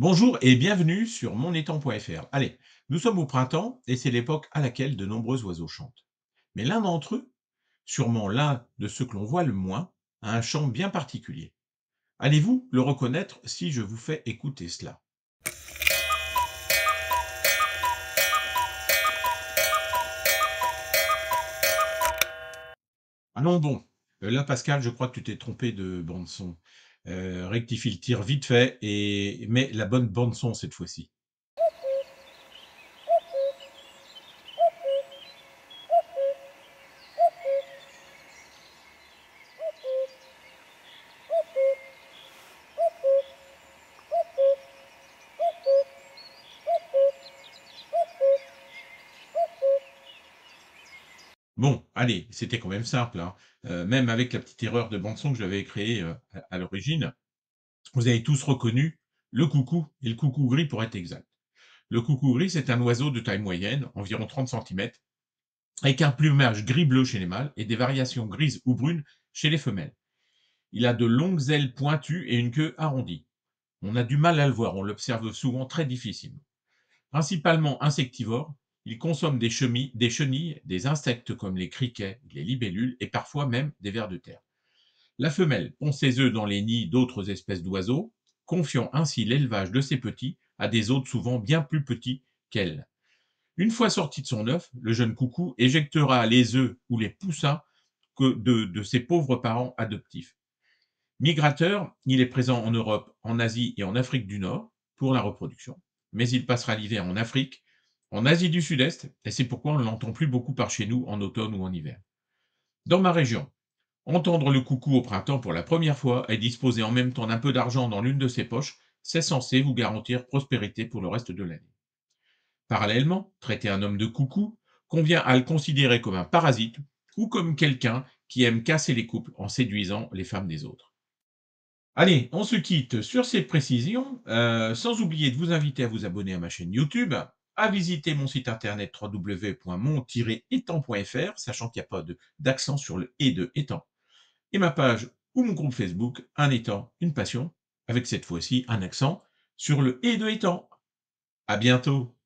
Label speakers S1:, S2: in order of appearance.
S1: Bonjour et bienvenue sur monétang.fr. Allez, nous sommes au printemps et c'est l'époque à laquelle de nombreux oiseaux chantent. Mais l'un d'entre eux, sûrement l'un de ceux que l'on voit le moins, a un chant bien particulier. Allez-vous le reconnaître si je vous fais écouter cela? Allons bon. Là, Pascal, je crois que tu t'es trompé de bande son. Rectifie le tir vite fait et mets la bonne bande son cette fois-ci. Bon, allez, c'était quand même simple, hein. Même avec la petite erreur de bande son que j'avais créée à l'origine. Vous avez tous reconnu le coucou et le coucou gris pour être exact. Le coucou gris, c'est un oiseau de taille moyenne, environ 30 centimètres, avec un plumage gris-bleu chez les mâles et des variations grises ou brunes chez les femelles. Il a de longues ailes pointues et une queue arrondie. On a du mal à le voir, on l'observe souvent très difficilement. Principalement insectivore, il consomme des chenilles, des insectes comme les criquets, les libellules et parfois même des vers de terre. La femelle pond ses œufs dans les nids d'autres espèces d'oiseaux, confiant ainsi l'élevage de ses petits à des hôtes souvent bien plus petits qu'elle. Une fois sorti de son œuf, le jeune coucou éjectera les œufs ou les poussins de ses pauvres parents adoptifs. Migrateur, il est présent en Europe, en Asie et en Afrique du Nord pour la reproduction. Mais il passera l'hiver en Afrique, en Asie du Sud-Est, et c'est pourquoi on ne l'entend plus beaucoup par chez nous en automne ou en hiver. Dans ma région, entendre le coucou au printemps pour la première fois et disposer en même temps d'un peu d'argent dans l'une de ses poches, c'est censé vous garantir prospérité pour le reste de l'année. Parallèlement, traiter un homme de coucou convient à le considérer comme un parasite ou comme quelqu'un qui aime casser les couples en séduisant les femmes des autres. Allez, on se quitte sur ces précisions, sans oublier de vous inviter à vous abonner à ma chaîne YouTube, à visiter mon site internet www.mon-étang.fr, sachant qu'il n'y a pas d'accent sur le et de étang, et ma page ou mon groupe Facebook Un étang, une passion, avec cette fois-ci un accent sur le et de étang. À bientôt.